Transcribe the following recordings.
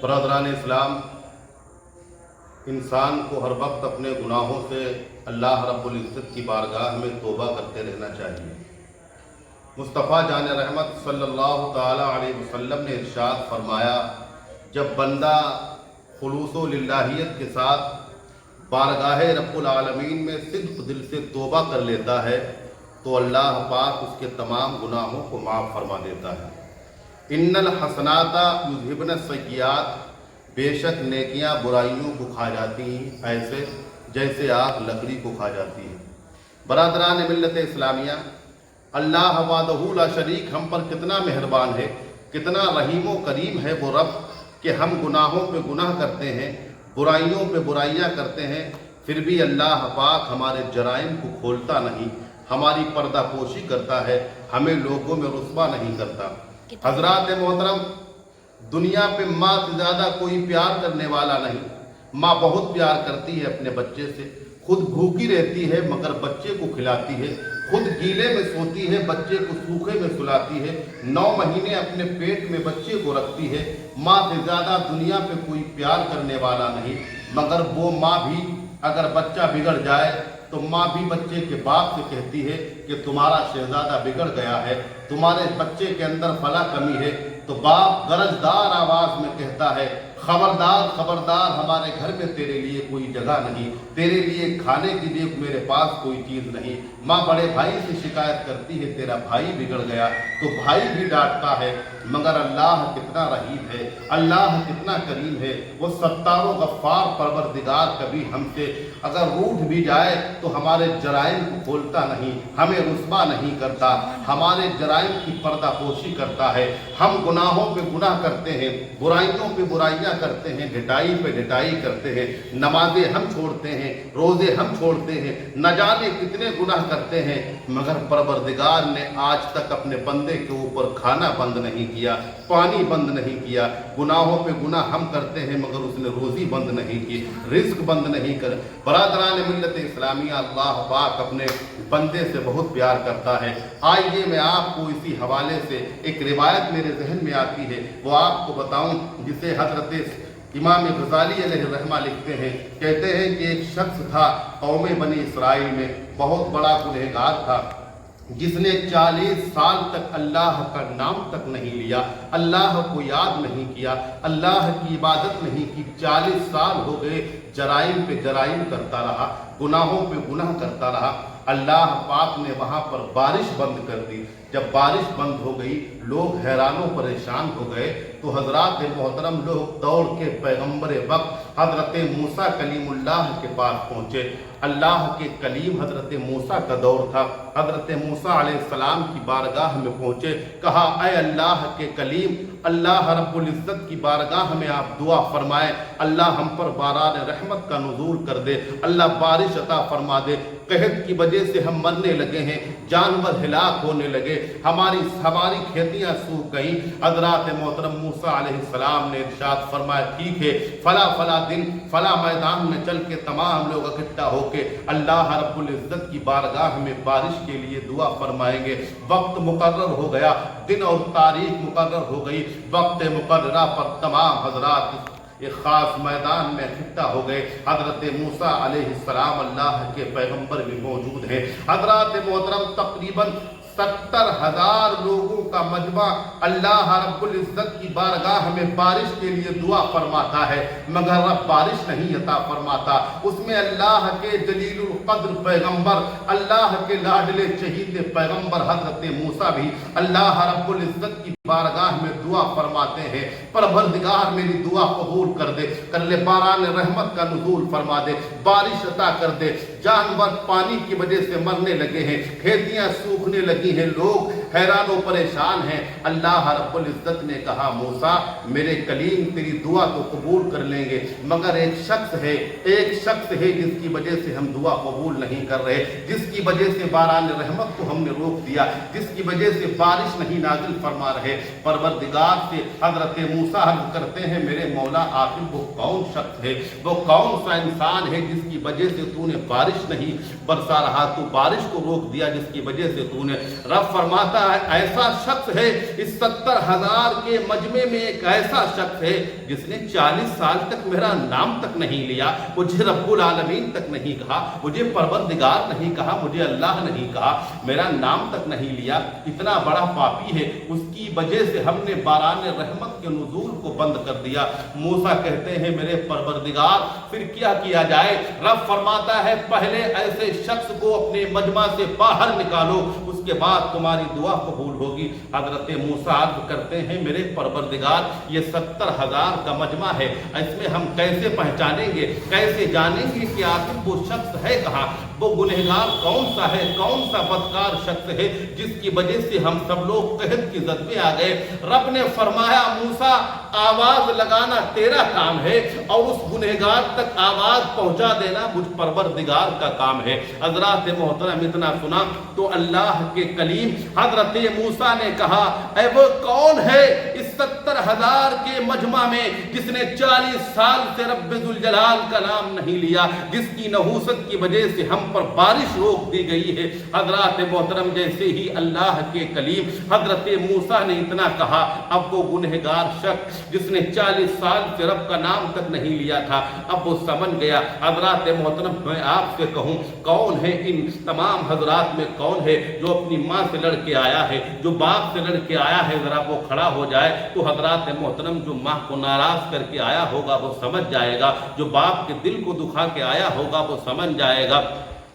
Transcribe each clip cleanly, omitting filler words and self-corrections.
برادران اسلام، انسان کو ہر وقت اپنے گناہوں سے اللہ رب العزت کی بارگاہ میں توبہ کرتے رہنا چاہیے۔ مصطفیٰ جان رحمت صلی اللہ تعالیٰ علیہ وسلم نے ارشاد فرمایا، جب بندہ خلوص و للہیت کے ساتھ بارگاہ رب العالمین میں صدق دل سے توبہ کر لیتا ہے تو اللہ پاک اس کے تمام گناہوں کو معاف فرما دیتا ہے۔ ان الحسنات یذہبن السیئات، بے شک نیکیاں برائیوں کو کھا جاتی ہیں ایسے جیسے آگ لکڑی کو کھا جاتی ہے۔ برادران ملت اسلامیہ، اللہ وحدہ لا شریک ہم پر کتنا مہربان ہے، کتنا رحیم و کریم ہے وہ رب کہ ہم گناہوں پہ گناہ کرتے ہیں، برائیوں پہ برائیاں کرتے ہیں، پھر بھی اللہ پاک ہمارے جرائم کو کھولتا نہیں، ہماری پردہ پوشی کرتا ہے، ہمیں لوگوں میں رسوا نہیں کرتا۔ حضرات محترم، دنیا پہ ماں سے زیادہ کوئی پیار کرنے والا نہیں۔ ماں بہت پیار کرتی ہے اپنے بچے سے، خود بھوکی رہتی ہے مگر بچے کو کھلاتی ہے، خود گیلے میں سوتی ہے بچے کو سوکھے میں سلاتی ہے، 9 مہینے اپنے پیٹ میں بچے کو رکھتی ہے۔ ماں سے زیادہ دنیا پہ کوئی پیار کرنے والا نہیں، مگر وہ ماں بھی اگر بچہ بگڑ جائے تو ماں بھی بچے کے باپ سے کہتی ہے کہ تمہارا شہزادہ بگڑ گیا ہے، تمہارے بچے کے اندر فلاں کمی ہے، تو باپ گرجدار آواز میں کہتا ہے، خبردار خبردار، ہمارے گھر میں تیرے لیے کوئی جگہ نہیں، تیرے لیے کھانے کے لیے میرے پاس کوئی چیز نہیں۔ ماں بڑے بھائی سے شکایت کرتی ہے، تیرا بھائی بگڑ گیا، تو بھائی بھی ڈانٹتا ہے، مگر اللہ کتنا رحیم ہے، اللہ کتنا کریم ہے، وہ ستار و غفار پروردگار کبھی ہم سے اگر روٹھ بھی جائے تو ہمارے جرائم کو کھولتا نہیں، ہمیں رسوا نہیں کرتا، ہمارے جرائم کی پردہ پوشی کرتا ہے۔ ہم گناہوں پہ گناہ کرتے ہیں، برائیوں پہ برائیاں کرتے ہیں، ڈھٹائی پہ ڈھٹائی کرتے ہیں، نمازیں ہم چھوڑتے ہیں، روزے ہم چھوڑتے ہیں، نہ جانے کتنے گناہ کرتے ہیں، مگر پروردگار نے آج تک اپنے بندے کے اوپر کھانا بند نہیں کیا، پانی بند نہیں کیا۔ گناہوں پہ گناہ ہم کرتے ہیں مگر اس نے روزی بند نہیں کی، رزق بند نہیں کر۔ برادران ملت اسلامیہ، اللہ پاک اپنے بندے سے بہت پیار کرتا ہے۔ آئیے میں آپ کو اسی حوالے سے ایک روایت میرے ذہن میں آتی ہے، وہ آپ کو بتاؤں، جسے حضرت امام غزالی علیہ الرحمہ لکھتے ہیں، کہتے ہیں کہ ایک شخص تھا قوم بنی اسرائیل میں، بہت بڑا گنہگار تھا، جس نے 40 سال تک اللہ کا نام تک نہیں لیا، اللہ کو یاد نہیں کیا، اللہ کی عبادت نہیں کی۔ 40 سال ہو گئے، جرائم پہ جرائم کرتا رہا، گناہوں پہ گناہ کرتا رہا۔ اللہ پاک نے وہاں پر بارش بند کر دی۔ جب بارش بند ہو گئی، لوگ حیران و پریشان ہو گئے، تو حضرات محترم لوگ دوڑ کے پیغمبر وقت حضرت موسیٰ کلیم اللہ کے پاس پہنچے۔ اللہ کے کلیم حضرت موسیٰ کا دور تھا، حضرت موسیٰ علیہ السلام کی بارگاہ میں پہنچے، کہا اے اللہ کے کلیم، اللہ رب العزت کی بارگاہ میں آپ دعا فرمائیں، اللہ ہم پر باران رحمت کا نزول کر دے، اللہ بارش عطا فرما دے، قحط کی وجہ سے ہم مرنے لگے ہیں، جانور ہلاک ہونے لگے، ہماری کھیتیاں سوکھ گئیں۔ حضرات محترم موسیٰ علیہ السلام نے ارشاد فرمایا، ٹھیک ہے، فلاں دن فلاں میدان میں چل کے تمام لوگ اکٹھا ہو کے اللہ رب العزت کی بارگاہ میں بارش کے لیے دعا فرمائیں گے۔ وقت مقرر ہو گیا، دن اور تاریخ مقرر ہو گئی، وقت مقررہ پر تمام حضرات ایک خاص میدان میں اکٹھا ہو گئے۔ حضرت موسیٰ علیہ السلام اللہ کے پیغمبر بھی موجود ہیں۔ حضرات محترم تقریباً 70,000 لوگوں کا مجمع اللہ رب العزت کی بارگاہ میں بارش کے لیے دعا فرماتا ہے، مگر رب بارش نہیں عطا فرماتا۔ اس میں اللہ کے جلیل القدر پیغمبر، اللہ کے لاڈلے چہیتے پیغمبر حضرت موسیٰ بھی اللہ رب العزت کی بارگاہ میں دعا فرماتے ہیں، پروردگار میری دعا قبول کر دے، کر لے باران رحمت کا نزول فرما دے، بارش عطا کر دے۔ جانور پانی کی وجہ سے مرنے لگے ہیں، کھیتیاں سوکھنے لگی ہیں، لوگ حیران و پریشان ہیں۔ اللہ رب العزت نے کہا، موسیٰ میرے کلیم تیری دعا تو قبول کر لیں گے، مگر ایک شخص ہے جس کی وجہ سے ہم دعا قبول نہیں کر رہے، جس کی وجہ سے باران رحمت کو ہم نے روک دیا، جس کی وجہ سے بارش نہیں نازل فرما رہے۔ پروردگار سے حضرت موسیٰ عرض کرتے ہیں، میرے مولا آخر وہ کون شخص ہے، وہ کون سا انسان ہے جس کی وجہ سے تو نے بارش نہیں बरसा रहा, तू बारिश को रोक दिया जिसकी वजह से तूने। रब फरमाता है ऐसा शख्स है, इस 70,000 के मजमे में एक ऐसा शख्स है जिसने 40 साल तक मेरा नाम तक नहीं लिया, मुझे रब्बुल आलमीन तक नहीं कहा, मुझे परवरदिगार नहीं कहा, मुझे अल्लाह नहीं कहा, मेरा नाम तक नहीं लिया, इतना बड़ा पापी है, उसकी वजह से हमने बारान रहमत के नुज़ूल को बंद कर दिया। मूसा कहते हैं मेरे परवरदिगार फिर क्या किया जाए? रब फरमाता है पहले ऐसे शख्स को अपने मजमा से बाहर निकालो, उसके बाद तुम्हारी दुआ कबूल होगी। हजरत मूसा अर्ज़ करते हैं मेरे परवरदिगार ये 70,000 का मजमा है, इसमें हम कैसे पहचानेंगे, कैसे जानेंगे कि आखिर वो शख्स है कहाँ, वो गुनहगार कौन सा है, कौन सा बदकार शख्स है जिसकी वजह से हम सब लोग कहत की जद में आ गए। रब ने फरमाया मूसा आवाज लगाना तेरा काम है और उस गुनहगार तक आवाज पहुंचा देना मुझ परवरदिगार का काम है। हजरत मोहतरम इतना सुना तो अल्लाह के कलीम हजरत मूसा ने कहा ऐ वो कौन है इस 70,000 के मजमा में जिसने 40 साल से रब्बुल जलाल का नाम नहीं लिया, जिसकी नहूसत की वजह से हम पर बारिश रोक दी गई है। हजरत मोहतरम जैसे ही अल्लाह के कलीम हजरत मूसा ने इतना कहा, अब वो गुनहगार शख्स जिसने 40 साल से रब का नाम तक नहीं लिया था, अब वो समझ गया। हजरत मोहतरम मैं आपसे कहूँ कौन है इन तमाम हजरात में कौन है जो अपनी माँ से लड़ के आया है, जो बाप से लड़ के आया है, जरा वो खड़ा हो जाए तो हजरत मोहतरम जो माँ को नाराज करके आया होगा वो समझ जाएगा, जो बाप के दिल को दुखा के आया होगा वो समझ जाएगा।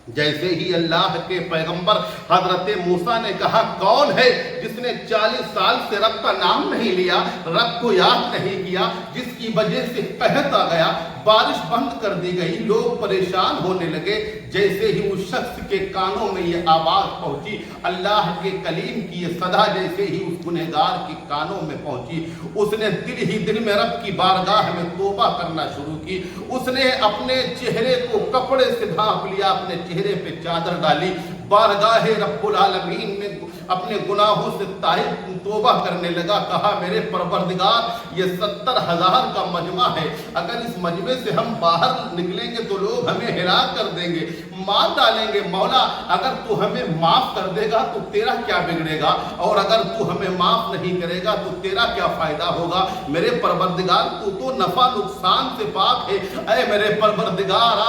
जैसे ही अल्लाह के पैगंबर हजरत मूसा ने कहा कौन है जिसने 40 साल से रब का नाम नहीं लिया, रब को याद नहीं किया, जिसकी वजह से कहत आ गया, बारिश बंद कर दी गई, लोग परेशान होने लगे। जैसे ही उस शख्स के कानों में ये आवाज पहुंची, अल्लाह के कलीम की ये सदा जैसे ही उस गुनहगार के कानों में पहुंची, उसने दिल ही दिल में रब की बारगाह में तौबा करना शुरू की। उसने अपने चेहरे को कपड़े से ढांप लिया, अपने चेहरे पे चादर डाली, बारगाह रब्बुल आलमीन में अपने गुनाहों से ताइब तौबा करने लगा। कहा मेरे परवरदिगार ये 70,000 का मजमा है, अगर इस मजमे से हम बाहर निकलेंगे तो लोग हमें हिराक कर देंगे, मार डालेंगे। मौला अगर तू हमें माफ कर देगा तो तेरा क्या बिगड़ेगा, और अगर तू हमें माफ नहीं करेगा तो तेरा क्या फायदा होगा। मेरे परवरदिगार तू तो नफा नुकसान से पाक है। ऐ मेरे परवरदिगार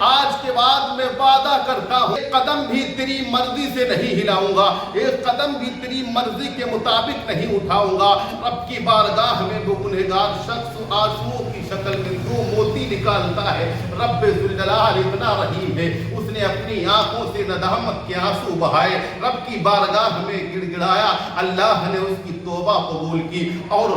आज के बाद मैं वादा करता हूँ एक कदम भी तेरी मर्जी से नहीं हिलाऊंगा, एक कदम भी तेरी मर्जी के मुताबिक नहीं उठाऊंगा। रब की बारगाह में वो गुनहगार शख्स आंसुओं की शक्ल में 2 मोती निकालता है। रब्बुल जलाल इतना रहीम है, उसने अपनी आंखों से नदामत के आंसू बहाए, रब की बारगाह में गिड़गिड़ाया, अल्लाह ने उसकी तौबा कबूल की और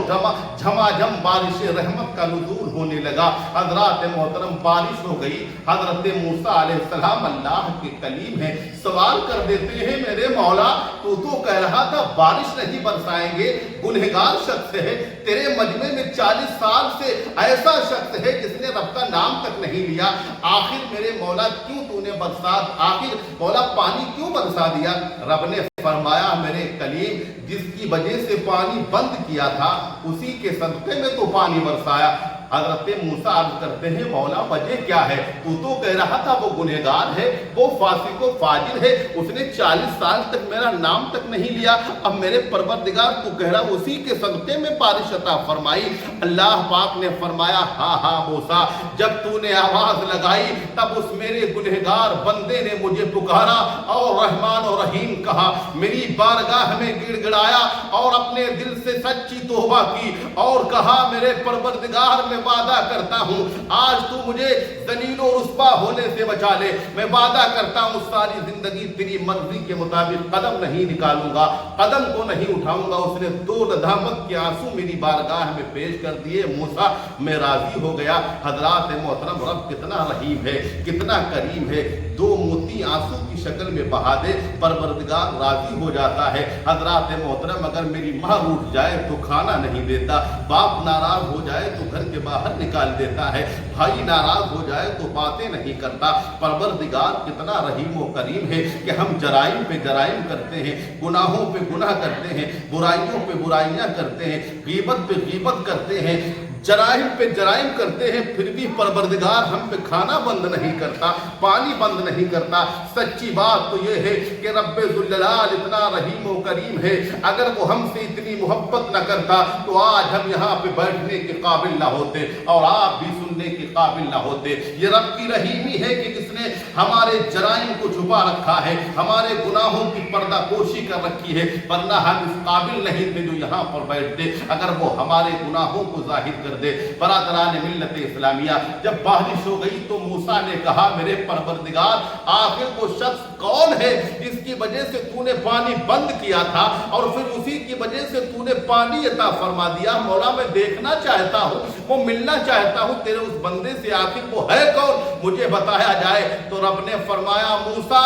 झमाझम बारिश रहमत का नुज़ूल होने लगा। हजरत मोहतरम बारिश हो गई। हजरत मूसा अलैहिस्सलाम अल्लाह के कलीम है, सवाल कर देते हैं मेरे मौला तू तो कह रहा था बारिश नहीं बरसाएंगे, गुनहगार शख्स है, तेरे मजमे में 40 साल से ऐसा शख्स है जिसने रब का नाम तक नहीं लिया, आखिर मेरे मौला क्यों तूने बरसात, आखिर मौला पानी क्यों बरसा दिया। रब ने फरमाया मेरे कलीम जिसकी वजह से पानी बंद किया था उसी के सदक़े में तो पानी बरसाया। हजरत मूसा अर्ज करते हैं मौला वजह क्या है, तू तो कह रहा था वो गुनहगार है, वो फासिक व फाजिर है, उसने 40 साल तक मेरा नाम तक नहीं लिया, अब मेरे परवरदिगार तू कह रहा उसी के सदक़े में बारिश अता फरमाई। अल्लाह पाक ने फरमाया हाँ मूसा जब तूने आवाज लगाई तब उस मेरे गुनहगार बंदे ने मुझे पुकारा और रहमान और रहीम कहा, मेरी बारगाह में गिड़गिड़ाया और अपने दिल से सच्ची तौबा की और कहा मेरे परवरदिगार मैं वादा करता हूँ आज तू मुझे ज़लील और रुस्वा होने से बचा ले, मैं वादा करता हूँ सारी जिंदगी तेरी मर्जी के मुताबिक कदम नहीं निकालूंगा, कदम को नहीं उठाऊंगा। उसने 2 नदामत के आंसू मेरी बारगाह में पेश कर दिए। मूसा मैं राजी हो गया। हजरात मोहतरम रब कितना रहीम है, कितना करीम है, 2 मोती आंसू की शक्ल में बहा दे, परवरदिगार राजी हो जाता है। हजरात मोहतरम अगर मेरी माँ रूठ जाए तो खाना नहीं देता, बाप नाराज हो जाए तो घर के बाहर निकाल देता है, भाई नाराज हो जाए तो बातें नहीं करता। परवरदिगार कितना रहीम व करीम है कि हम जराइम पे जराइम करते हैं, गुनाहों पे गुनाह करते हैं, बुराइयों पे बुराइयां करते हैं, गीबत पे गीबत करते हैं, जराइम पे जराइम करते हैं, फिर भी परवरदिगार हम पे खाना बंद नहीं करता, पानी बंद नहीं करता। सच्ची बात तो ये है कि रब्बे ज़ुल जलाल इतना रहीम व करीम है, अगर वो हमसे इतनी मोहब्बत न करता तो आज हम यहाँ पे बैठने के काबिल ना होते और आप भी सुनने के काबिल ना होते। ये रब की रहीमी है कि जिसने हमारे जराइम को छुपा रखा है, हमारे गुनाहों की पर्दा पोशी कर रखी है, वरना हम इस काबिल नहीं थे जो यहाँ पर बैठते अगर वो हमारे गुनाहों को जाहिर कर दे। बरादरान मिल्लत इस्लामिया, जब बारिश हो गई तो मूसा ने कहा मेरे परवरदिगार आखिर वो शख्स कौन है जिसकी वजह से तूने पानी बंद किया था और फिर उसी की वजह से तूने पानी अता फरमा दिया। मौला मैं देखना चाहता हूँ, वो मिलना चाहता हूँ तेरे उस बंदे से, आखिर वो है कौन, मुझे बताया जाए। तो रब ने फरमाया मूसा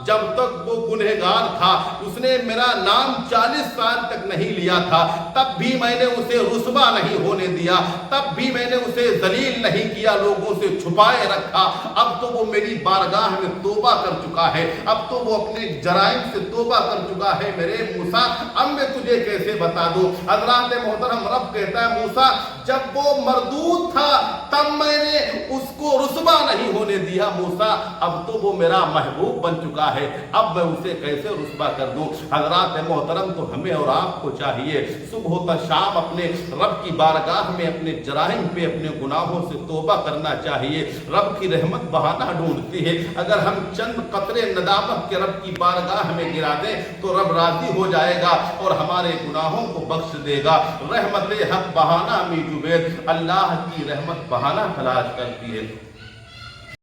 जब तक वो गुनहगार था, उसने मेरा नाम 40 साल तक नहीं लिया था, तब भी मैंने उसे रुस्वा नहीं होने दिया, तब भी मैंने उसे जलील नहीं किया, लोगों से छुपाए रखा। अब तो वो मेरी बारगाह में तौबा कर चुका है, अब तो वो अपने जराइम से तौबा कर चुका है मेरे मूसा, अब मैं तुझे कैसे बता दूं। हज़रात मोहतरम रब कहता है मूसा जब वो मरदूद था तब मैंने उसको रुस्वा नहीं होने दिया मूसा, अब तो वो मेरा महबूब बन चुका है, अब मैं उसे कैसे रुस्वा कर दूं। हज़रात मोहतरम तो हमें और आपको चाहिए सुबह व शाम अपने रब की बारगाह में अपने जराइम पे, अपने गुनाहों से तौबा करना चाहिए। रब की रहमत बहाना ढूंढती है, अगर हम चंद कतरे नदामत के रब की बारगाह में गिरा दें तो रब राजी हो जाएगा और हमारे गुनाहों को बख्श देगा। रहमत हक बहाना में जुबैद, अल्लाह की रहमत बहाना तलाश करती है।